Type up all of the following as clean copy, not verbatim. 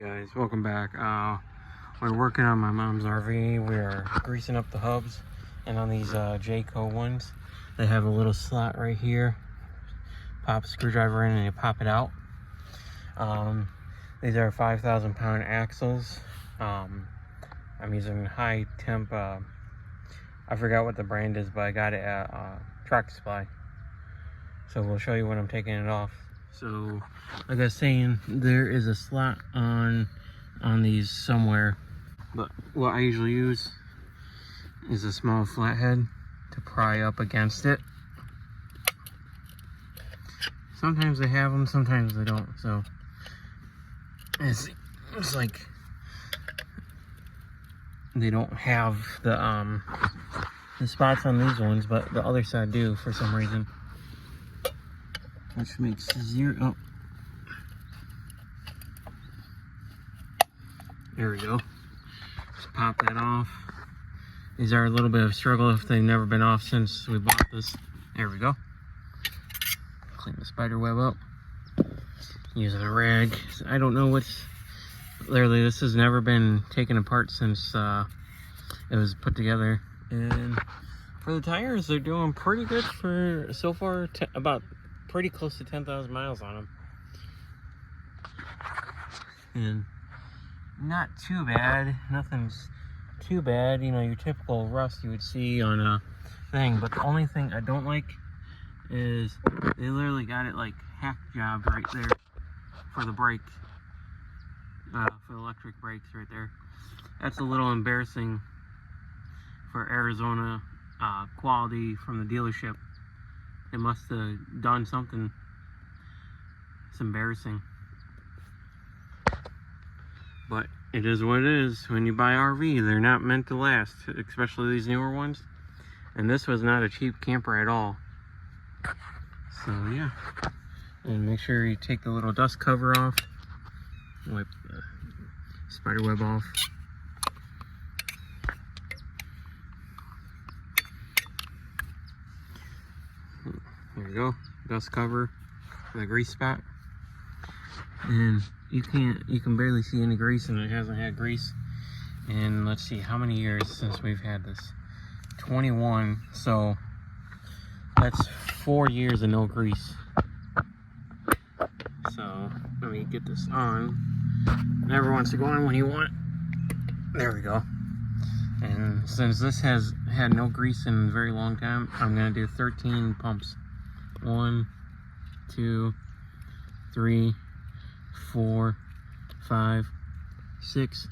Guys, welcome back. We're working on my mom's RV. We're greasing up the hubs, and on these Jayco ones, they have a little slot right here. Pop a screwdriver in and you pop it out. These are 5,000 pound axles. I'm using high temp. I forgot what the brand is, but I got it at Tractor Supply. So we'll show you when I'm taking it off. So, like I was saying, there is a slot on these somewhere, but what I usually use is a small flathead to pry up against it. Sometimes they have them, sometimes they don't. So it's like they don't have the spots on these ones, but the other side do for some reason. Which makes zero. Oh. There we go. Just pop that off. These are a little bit of a struggle if they've never been off since we bought this. There we go. Clean the spider web up. Using a rag. I don't know what's... Literally, this has never been taken apart since it was put together. And for the tires, they're doing pretty good for so far. About pretty close to 10,000 miles on them. And not too bad. Nothing's too bad. You know, your typical rust you would see on a thing. But the only thing I don't like is they literally got it like hack job right there for the brake. For electric brakes right there. That's a little embarrassing for Arizona quality from the dealership. They must have done something. It's embarrassing. But it is what it is. When you buy RV, they're not meant to last, especially these newer ones. And this was not a cheap camper at all. So yeah. And make sure you take the little dust cover off. Wipe the spider web off. There you go, dust cover for the grease spot. And you can barely see any grease, and it hasn't had grease. And let's see how many years since we've had this. 21, so that's 4 years of no grease. So let me get this on. Never wants to go on when you want. There we go. And since this has had no grease in a very long time, I'm gonna do 13 pumps. 1, 2, 3, 4, 5, 6,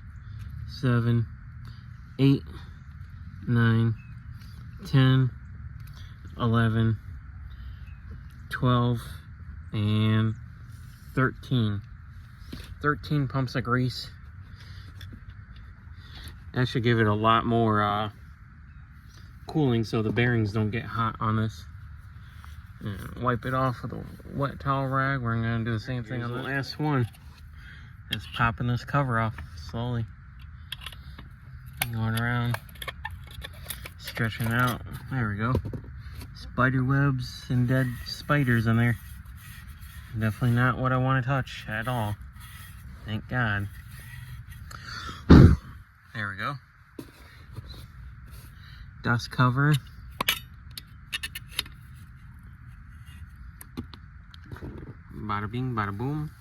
7, 8, 9, 10, 11, 12, and 13. 13 pumps of grease. That should give it a lot more cooling so the bearings don't get hot on this. And wipe it off with a wet towel rag. We're going to do the same thing on the last one. Just popping this cover off slowly. Going around. Stretching out. There we go. Spider webs and dead spiders in there. Definitely not what I want to touch at all. Thank God. There we go. Dust cover. Bada bing, bada boom.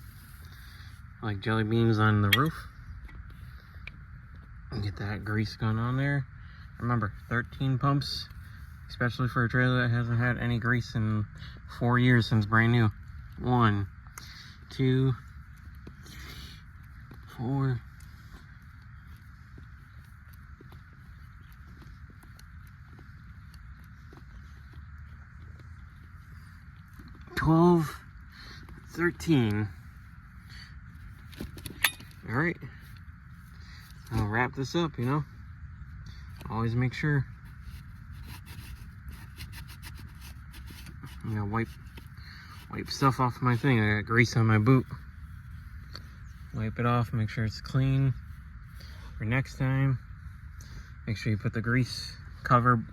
Like jelly beans on the roof. Get that grease going on there. Remember, 13 pumps, especially for a trailer that hasn't had any grease in 4 years since brand new. 1, 2, 4. 12, 13. All right, I'll wrap this up, you know. Always make sure. You know, wipe stuff off my thing. I got grease on my boot. Wipe it off, make sure it's clean for next time. Make sure you put the grease cover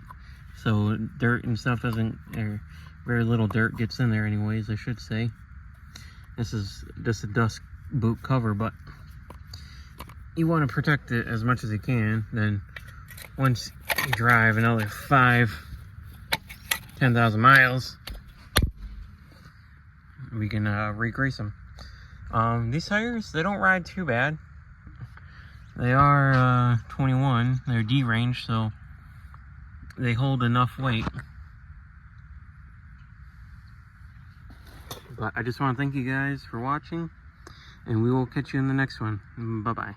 so dirt and stuff doesn't, or very little dirt gets in there anyways, I should say. This is just a dust boot cover, but you want to protect it as much as you can. Then once you drive another 10,000 miles, we can re-grease them. These tires, they don't ride too bad. They are 21. They're D-range, so they hold enough weight. But I just want to thank you guys for watching, and we will catch you in the next one. Bye-bye.